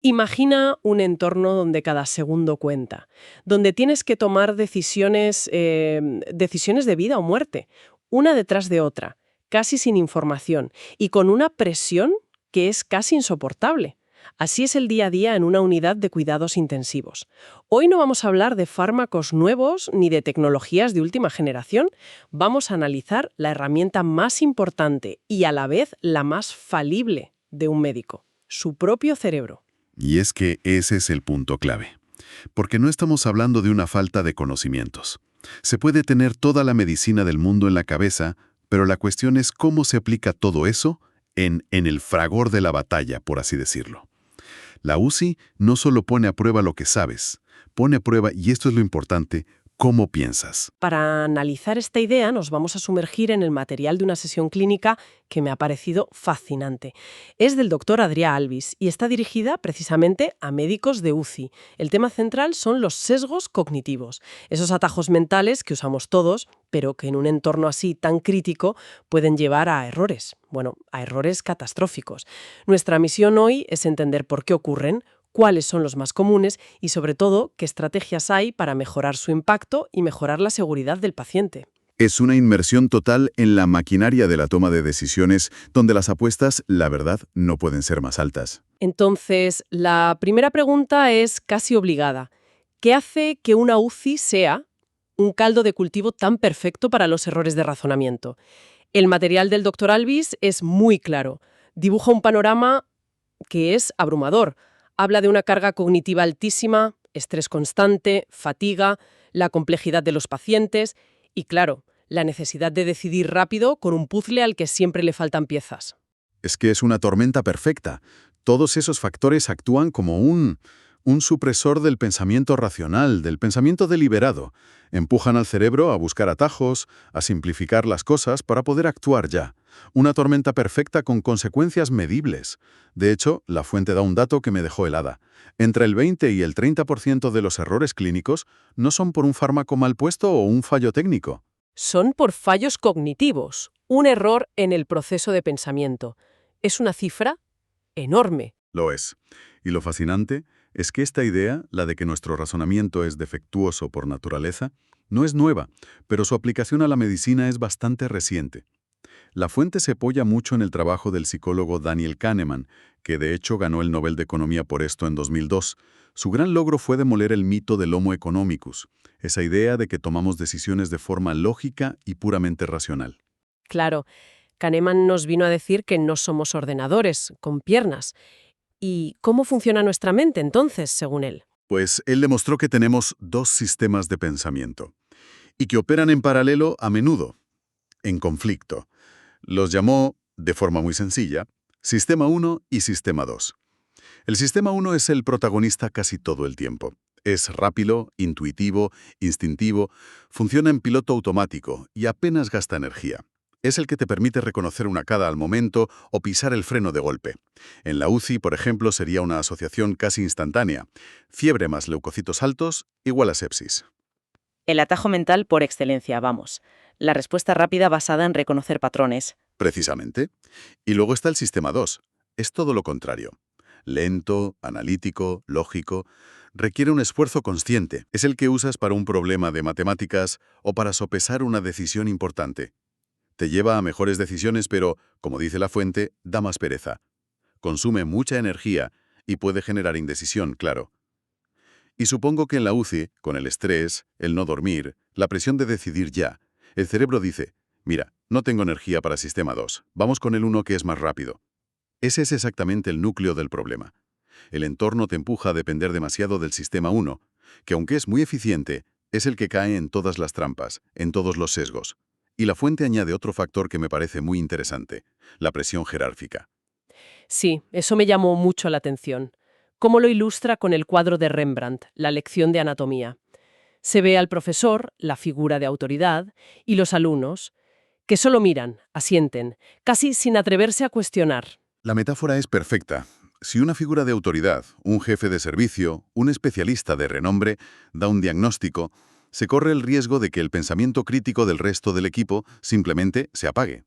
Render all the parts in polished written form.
Imagina un entorno donde cada segundo cuenta, donde tienes que tomar decisiones de vida o muerte, una detrás de otra, casi sin información y con una presión que es casi insoportable. Así es el día a día en una unidad de cuidados intensivos. Hoy no vamos a hablar de fármacos nuevos ni de tecnologías de última generación. Vamos a analizar la herramienta más importante y a la vez la más falible de un médico, su propio cerebro. Y es que ese es el punto clave. Porque no estamos hablando de una falta de conocimientos. Se puede tener toda la medicina del mundo en la cabeza, pero la cuestión es cómo se aplica todo eso en el fragor de la batalla, por así decirlo. La UCI no solo pone a prueba lo que sabes, pone a prueba, y esto es lo importante, cómo piensas. Para analizar esta idea nos vamos a sumergir en el material de una sesión clínica que me ha parecido fascinante. Es del doctor Adrià Alvis y está dirigida precisamente a médicos de UCI. El tema central son los sesgos cognitivos, esos atajos mentales que usamos todos, pero que en un entorno así tan crítico pueden llevar a errores, a errores catastróficos. Nuestra misión hoy es entender por qué ocurren, cuáles son los más comunes y, sobre todo, qué estrategias hay para mejorar su impacto y mejorar la seguridad del paciente. Es una inmersión total en la maquinaria de la toma de decisiones, donde las apuestas, la verdad, no pueden ser más altas. Entonces, la primera pregunta es casi obligada. ¿Qué hace que una UCI sea un caldo de cultivo tan perfecto para los errores de razonamiento? El material del doctor Alvis es muy claro. Dibuja un panorama que es abrumador. Habla de una carga cognitiva altísima, estrés constante, fatiga, la complejidad de los pacientes y, claro, la necesidad de decidir rápido con un puzzle al que siempre le faltan piezas. Es que es una tormenta perfecta. Todos esos factores actúan como un supresor del pensamiento racional, del pensamiento deliberado. Empujan al cerebro a buscar atajos, a simplificar las cosas para poder actuar ya. Una tormenta perfecta con consecuencias medibles. De hecho, la fuente da un dato que me dejó helada. Entre el 20 y el 30% de los errores clínicos no son por un fármaco mal puesto o un fallo técnico. Son por fallos cognitivos, un error en el proceso de pensamiento. Es una cifra enorme. Lo es. Y lo fascinante es que esta idea, la de que nuestro razonamiento es defectuoso por naturaleza, no es nueva, pero su aplicación a la medicina es bastante reciente. La fuente se apoya mucho en el trabajo del psicólogo Daniel Kahneman, que de hecho ganó el Nobel de Economía por esto en 2002. Su gran logro fue demoler el mito del Homo economicus, esa idea de que tomamos decisiones de forma lógica y puramente racional. Claro, Kahneman nos vino a decir que no somos ordenadores, con piernas. ¿Y cómo funciona nuestra mente entonces, según él? Pues él demostró que tenemos dos sistemas de pensamiento, y que operan en paralelo a menudo, en conflicto. Los llamó, de forma muy sencilla, Sistema 1 y Sistema 2. El Sistema 1 es el protagonista casi todo el tiempo. Es rápido, intuitivo, instintivo, funciona en piloto automático y apenas gasta energía. Es el que te permite reconocer una cada al momento o pisar el freno de golpe. En la UCI, por ejemplo, sería una asociación casi instantánea. Fiebre más leucocitos altos igual a sepsis. El atajo mental por excelencia, vamos. La respuesta rápida basada en reconocer patrones. Precisamente. Y luego está el Sistema 2. Es todo lo contrario. Lento, analítico, lógico. Requiere un esfuerzo consciente. Es el que usas para un problema de matemáticas o para sopesar una decisión importante. Te lleva a mejores decisiones, pero, como dice la fuente, da más pereza. Consume mucha energía y puede generar indecisión, claro. Y supongo que en la UCI, con el estrés, el no dormir, la presión de decidir ya, el cerebro dice, mira, no tengo energía para Sistema 2, vamos con el 1 que es más rápido. Ese es exactamente el núcleo del problema. El entorno te empuja a depender demasiado del Sistema 1, que aunque es muy eficiente, es el que cae en todas las trampas, en todos los sesgos. Y la fuente añade otro factor que me parece muy interesante, la presión jerárquica. Sí, eso me llamó mucho la atención. ¿Cómo lo ilustra con el cuadro de Rembrandt, la lección de anatomía? Se ve al profesor, la figura de autoridad, y los alumnos, que solo miran, asienten, casi sin atreverse a cuestionar. La metáfora es perfecta. Si una figura de autoridad, un jefe de servicio, un especialista de renombre, da un diagnóstico, se corre el riesgo de que el pensamiento crítico del resto del equipo simplemente se apague.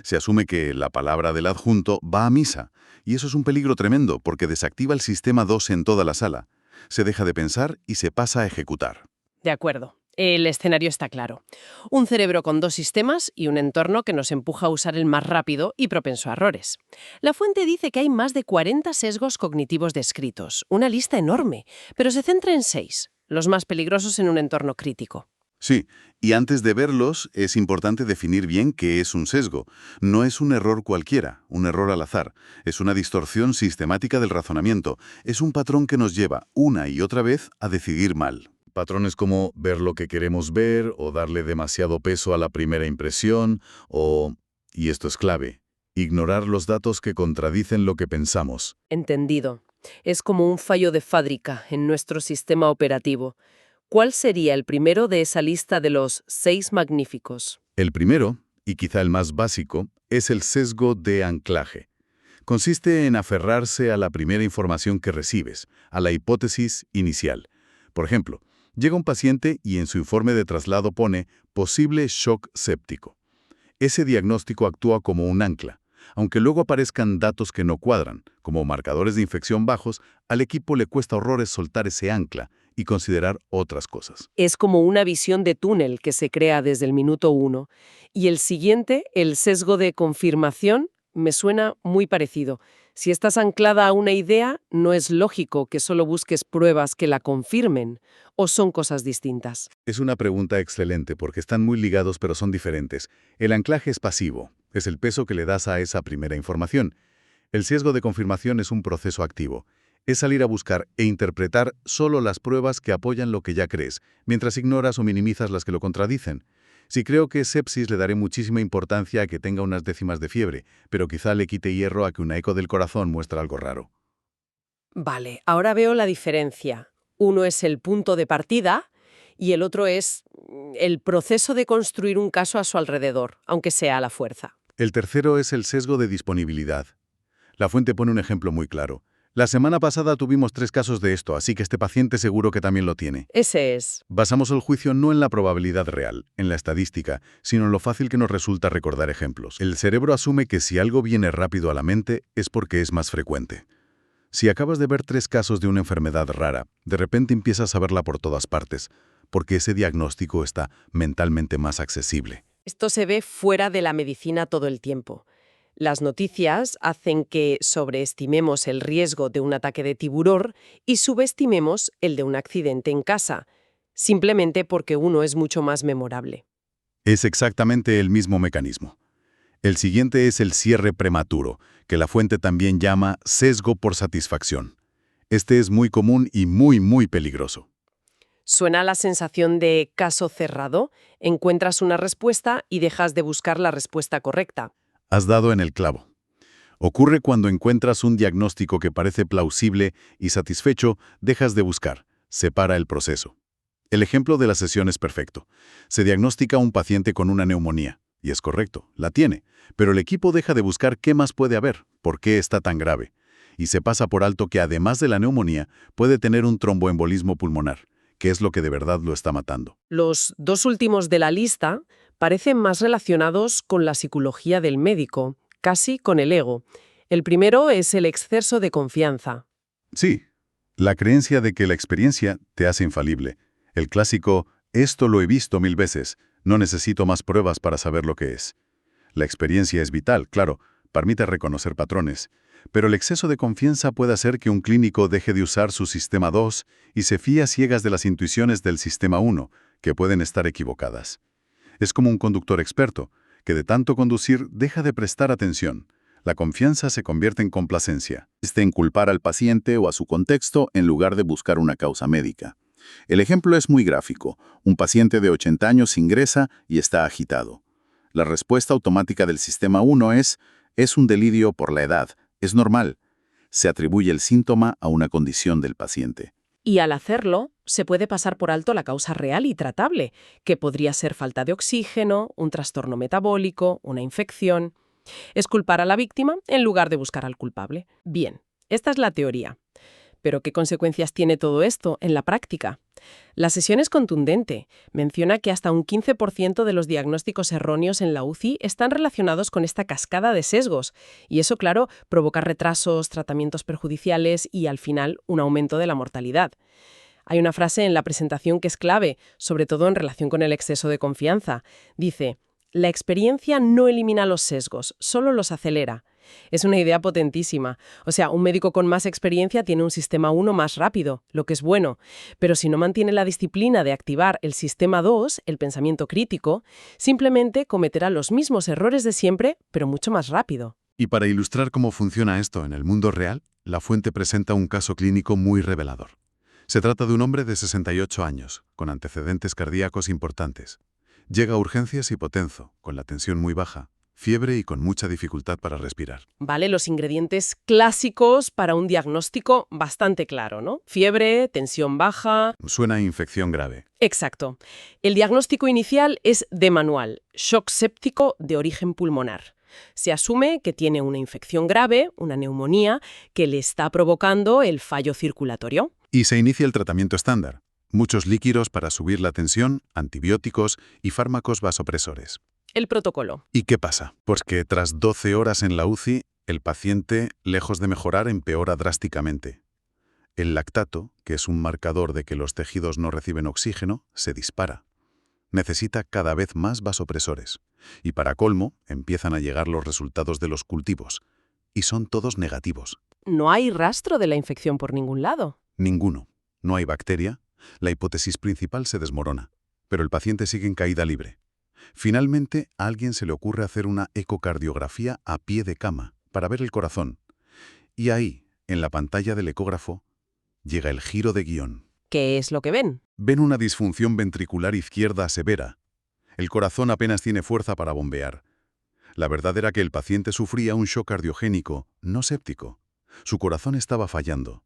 Se asume que la palabra del adjunto va a misa, y eso es un peligro tremendo porque desactiva el sistema 2 en toda la sala. Se deja de pensar y se pasa a ejecutar. De acuerdo. El escenario está claro. Un cerebro con dos sistemas y un entorno que nos empuja a usar el más rápido y propenso a errores. La fuente dice que hay más de 40 sesgos cognitivos descritos, una lista enorme, pero se centra en 6, los más peligrosos en un entorno crítico. Sí, y antes de verlos es importante definir bien qué es un sesgo. No es un error cualquiera, un error al azar. Es una distorsión sistemática del razonamiento. Es un patrón que nos lleva una y otra vez a decidir mal. Patrones como ver lo que queremos ver o darle demasiado peso a la primera impresión o, y esto es clave, ignorar los datos que contradicen lo que pensamos. Entendido. Es como un fallo de fábrica en nuestro sistema operativo. ¿Cuál sería el primero de esa lista de los 6 magníficos? El primero, y quizá el más básico, es el sesgo de anclaje. Consiste en aferrarse a la primera información que recibes, a la hipótesis inicial. Por ejemplo, llega un paciente y en su informe de traslado pone posible shock séptico. Ese diagnóstico actúa como un ancla. Aunque luego aparezcan datos que no cuadran, como marcadores de infección bajos, al equipo le cuesta horrores soltar ese ancla y considerar otras cosas. Es como una visión de túnel que se crea desde el minuto 1. Y el siguiente, el sesgo de confirmación, me suena muy parecido. Si estás anclada a una idea, no es lógico que solo busques pruebas que la confirmen, ¿o son cosas distintas? Es una pregunta excelente porque están muy ligados pero son diferentes. El anclaje es pasivo, es el peso que le das a esa primera información. El sesgo de confirmación es un proceso activo. Es salir a buscar e interpretar solo las pruebas que apoyan lo que ya crees, mientras ignoras o minimizas las que lo contradicen. Si creo que es sepsis, le daré muchísima importancia a que tenga unas décimas de fiebre, pero quizá le quite hierro a que una eco del corazón muestra algo raro. Vale, ahora veo la diferencia. Uno es el punto de partida y el otro es el proceso de construir un caso a su alrededor, aunque sea a la fuerza. El tercero es el sesgo de disponibilidad. La fuente pone un ejemplo muy claro. La semana pasada tuvimos 3 casos de esto, así que este paciente seguro que también lo tiene. Ese es. Basamos el juicio no en la probabilidad real, en la estadística, sino en lo fácil que nos resulta recordar ejemplos. El cerebro asume que si algo viene rápido a la mente es porque es más frecuente. Si acabas de ver 3 casos de una enfermedad rara, de repente empiezas a verla por todas partes, porque ese diagnóstico está mentalmente más accesible. Esto se ve fuera de la medicina todo el tiempo. Las noticias hacen que sobreestimemos el riesgo de un ataque de tiburón y subestimemos el de un accidente en casa, simplemente porque uno es mucho más memorable. Es exactamente el mismo mecanismo. El siguiente es el cierre prematuro, que la fuente también llama sesgo por satisfacción. Este es muy común y muy peligroso. Suena la sensación de caso cerrado, encuentras una respuesta y dejas de buscar la respuesta correcta. Has dado en el clavo. Ocurre cuando encuentras un diagnóstico que parece plausible y satisfecho, dejas de buscar. Se para el proceso. El ejemplo de la sesión es perfecto. Se diagnostica a un paciente con una neumonía. Y es correcto, la tiene. Pero el equipo deja de buscar qué más puede haber, por qué está tan grave. Y se pasa por alto que además de la neumonía, puede tener un tromboembolismo pulmonar, que es lo que de verdad lo está matando. Los 2 últimos de la lista parecen más relacionados con la psicología del médico, casi con el ego. El primero es el exceso de confianza. Sí, la creencia de que la experiencia te hace infalible. El clásico, esto lo he visto 1000 veces, no necesito más pruebas para saber lo que es. La experiencia es vital, claro, permite reconocer patrones, pero el exceso de confianza puede hacer que un clínico deje de usar su sistema 2 y se fíe a ciegas de las intuiciones del sistema 1, que pueden estar equivocadas. Es como un conductor experto, que de tanto conducir deja de prestar atención. La confianza se convierte en complacencia. En culpar al paciente o a su contexto en lugar de buscar una causa médica. El ejemplo es muy gráfico. Un paciente de 80 años ingresa y está agitado. La respuesta automática del sistema 1 es un delirio por la edad, es normal. Se atribuye el síntoma a una condición del paciente. Y al hacerlo, se puede pasar por alto la causa real y tratable, que podría ser falta de oxígeno, un trastorno metabólico, una infección. Es culpar a la víctima en lugar de buscar al culpable. Bien, esta es la teoría. Pero ¿qué consecuencias tiene todo esto en la práctica? La sesión es contundente. Menciona que hasta un 15% de los diagnósticos erróneos en la UCI están relacionados con esta cascada de sesgos. Y eso, claro, provoca retrasos, tratamientos perjudiciales y, al final, un aumento de la mortalidad. Hay una frase en la presentación que es clave, sobre todo en relación con el exceso de confianza. Dice: la experiencia no elimina los sesgos, solo los acelera. Es una idea potentísima. O sea, un médico con más experiencia tiene un sistema 1 más rápido, lo que es bueno. Pero si no mantiene la disciplina de activar el sistema 2, el pensamiento crítico, simplemente cometerá los mismos errores de siempre, pero mucho más rápido. Y para ilustrar cómo funciona esto en el mundo real, la fuente presenta un caso clínico muy revelador. Se trata de un hombre de 68 años, con antecedentes cardíacos importantes. Llega a urgencias hipotenso, con la tensión muy baja, fiebre y con mucha dificultad para respirar. Vale, los ingredientes clásicos para un diagnóstico bastante claro, ¿no? Fiebre, tensión baja. Suena a infección grave. Exacto. El diagnóstico inicial es de manual, shock séptico de origen pulmonar. Se asume que tiene una infección grave, una neumonía, que le está provocando el fallo circulatorio. Y se inicia el tratamiento estándar. Muchos líquidos para subir la tensión, antibióticos y fármacos vasopresores. El protocolo. ¿Y qué pasa? Pues que tras 12 horas en la UCI, el paciente, lejos de mejorar, empeora drásticamente. El lactato, que es un marcador de que los tejidos no reciben oxígeno, se dispara. Necesita cada vez más vasopresores. Y para colmo, empiezan a llegar los resultados de los cultivos. Y son todos negativos. No hay rastro de la infección por ningún lado. Ninguno. No hay bacteria. La hipótesis principal se desmorona. Pero el paciente sigue en caída libre. Finalmente, a alguien se le ocurre hacer una ecocardiografía a pie de cama para ver el corazón. Y ahí, en la pantalla del ecógrafo, llega el giro de guión. ¿Qué es lo que ven? Ven una disfunción ventricular izquierda severa. El corazón apenas tiene fuerza para bombear. La verdad era que el paciente sufría un shock cardiogénico, no séptico. Su corazón estaba fallando.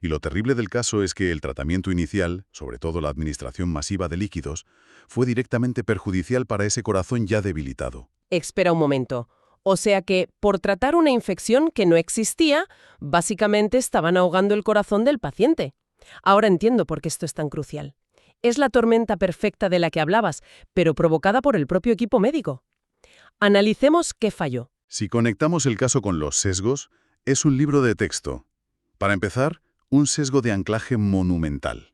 Y lo terrible del caso es que el tratamiento inicial, sobre todo la administración masiva de líquidos, fue directamente perjudicial para ese corazón ya debilitado. Espera un momento. O sea que, por tratar una infección que no existía, básicamente estaban ahogando el corazón del paciente. Ahora entiendo por qué esto es tan crucial. Es la tormenta perfecta de la que hablabas, pero provocada por el propio equipo médico. Analicemos qué falló. Si conectamos el caso con los sesgos, es un libro de texto. Para empezar, un sesgo de anclaje monumental.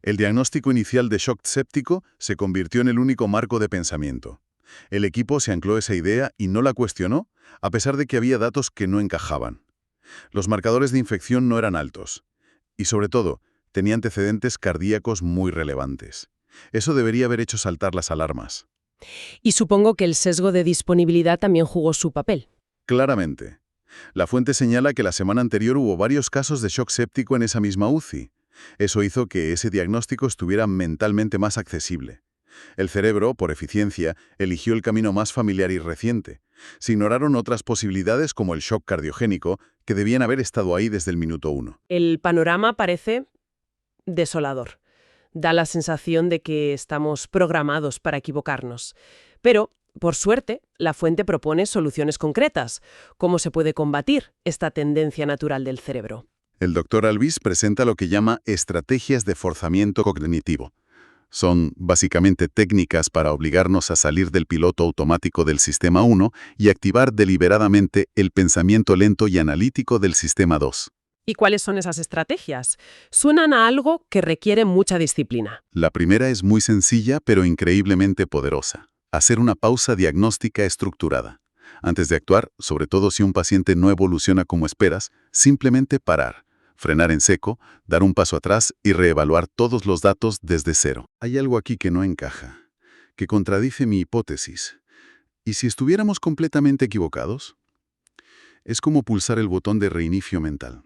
El diagnóstico inicial de shock séptico se convirtió en el único marco de pensamiento. El equipo se ancló esa idea y no la cuestionó, a pesar de que había datos que no encajaban. Los marcadores de infección no eran altos. Y sobre todo, tenía antecedentes cardíacos muy relevantes. Eso debería haber hecho saltar las alarmas. Y supongo que el sesgo de disponibilidad también jugó su papel. Claramente. La fuente señala que la semana anterior hubo varios casos de shock séptico en esa misma UCI. Eso hizo que ese diagnóstico estuviera mentalmente más accesible. El cerebro, por eficiencia, eligió el camino más familiar y reciente. Se ignoraron otras posibilidades como el shock cardiogénico, que debían haber estado ahí desde el minuto 1. El panorama parece desolador. Da la sensación de que estamos programados para equivocarnos. Pero, por suerte, la fuente propone soluciones concretas. ¿Cómo se puede combatir esta tendencia natural del cerebro? El Dr. Alvis presenta lo que llama estrategias de forzamiento cognitivo. Son básicamente técnicas para obligarnos a salir del piloto automático del sistema 1 y activar deliberadamente el pensamiento lento y analítico del sistema 2. ¿Y cuáles son esas estrategias? Suenan a algo que requiere mucha disciplina. La primera es muy sencilla pero increíblemente poderosa. Hacer una pausa diagnóstica estructurada. Antes de actuar, sobre todo si un paciente no evoluciona como esperas, simplemente parar. Frenar en seco, dar un paso atrás y reevaluar todos los datos desde cero. Hay algo aquí que no encaja, que contradice mi hipótesis. ¿Y si estuviéramos completamente equivocados? Es como pulsar el botón de reinicio mental.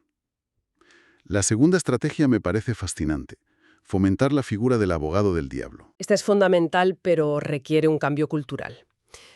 La segunda estrategia me parece fascinante. Fomentar la figura del abogado del diablo. Esta es fundamental, pero requiere un cambio cultural.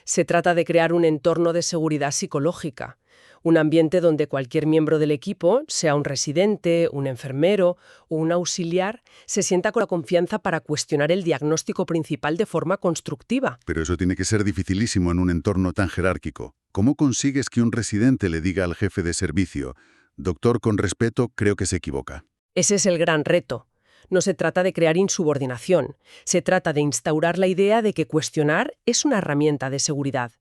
Se trata de crear un entorno de seguridad psicológica. Un ambiente donde cualquier miembro del equipo, sea un residente, un enfermero o un auxiliar, se sienta con la confianza para cuestionar el diagnóstico principal de forma constructiva. Pero eso tiene que ser dificilísimo en un entorno tan jerárquico. ¿Cómo consigues que un residente le diga al jefe de servicio: Doctor, con respeto, creo que se equivoca. Ese es el gran reto. No se trata de crear insubordinación, se trata de instaurar la idea de que cuestionar es una herramienta de seguridad,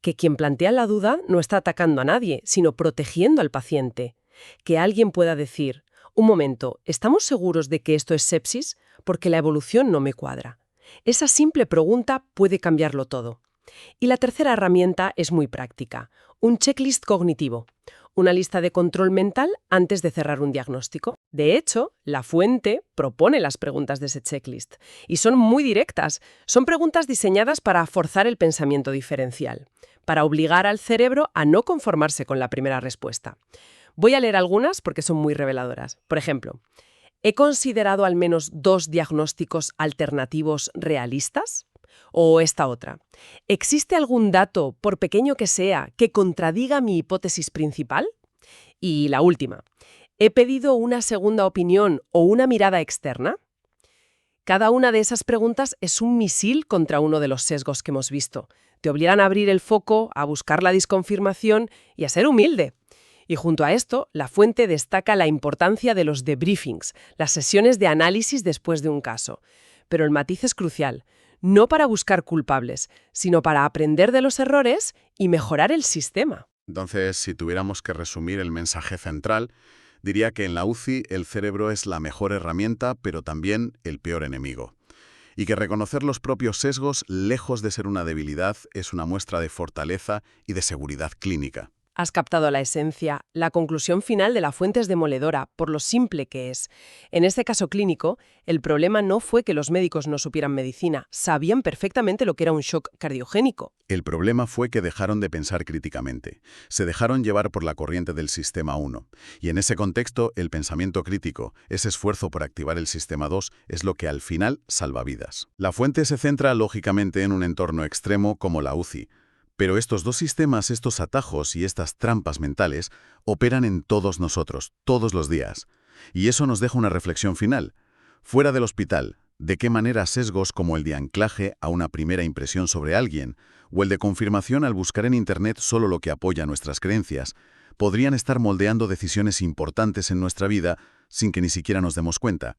que quien plantea la duda no está atacando a nadie, sino protegiendo al paciente. Que alguien pueda decir, un momento, ¿estamos seguros de que esto es sepsis? Porque la evolución no me cuadra. Esa simple pregunta puede cambiarlo todo. Y la tercera herramienta es muy práctica, un checklist cognitivo, una lista de control mental antes de cerrar un diagnóstico. De hecho, la fuente propone las preguntas de ese checklist y son muy directas. Son preguntas diseñadas para forzar el pensamiento diferencial, para obligar al cerebro a no conformarse con la primera respuesta. Voy a leer algunas porque son muy reveladoras. Por ejemplo, ¿he considerado al menos 2 diagnósticos alternativos realistas? O esta otra. ¿Existe algún dato, por pequeño que sea, que contradiga mi hipótesis principal? Y la última. ¿He pedido una segunda opinión o una mirada externa? Cada una de esas preguntas es un misil contra uno de los sesgos que hemos visto. Te obligan a abrir el foco, a buscar la disconfirmación y a ser humilde. Y junto a esto, la fuente destaca la importancia de los debriefings, las sesiones de análisis después de un caso. Pero el matiz es crucial. No para buscar culpables, sino para aprender de los errores y mejorar el sistema. Entonces, si tuviéramos que resumir el mensaje central, diría que en la UCI el cerebro es la mejor herramienta, pero también el peor enemigo. Y que reconocer los propios sesgos, lejos de ser una debilidad, es una muestra de fortaleza y de seguridad clínica. Has captado la esencia. La conclusión final de la fuente es demoledora, por lo simple que es. En este caso clínico, el problema no fue que los médicos no supieran medicina, sabían perfectamente lo que era un shock cardiogénico. El problema fue que dejaron de pensar críticamente. Se dejaron llevar por la corriente del sistema 1. Y en ese contexto, el pensamiento crítico, ese esfuerzo por activar el sistema 2, es lo que al final salva vidas. La fuente se centra lógicamente en un entorno extremo como la UCI. Pero estos dos sistemas, estos atajos y estas trampas mentales, operan en todos nosotros, todos los días. Y eso nos deja una reflexión final. Fuera del hospital, ¿de qué manera sesgos como el de anclaje a una primera impresión sobre alguien, o el de confirmación al buscar en Internet solo lo que apoya nuestras creencias, podrían estar moldeando decisiones importantes en nuestra vida sin que ni siquiera nos demos cuenta?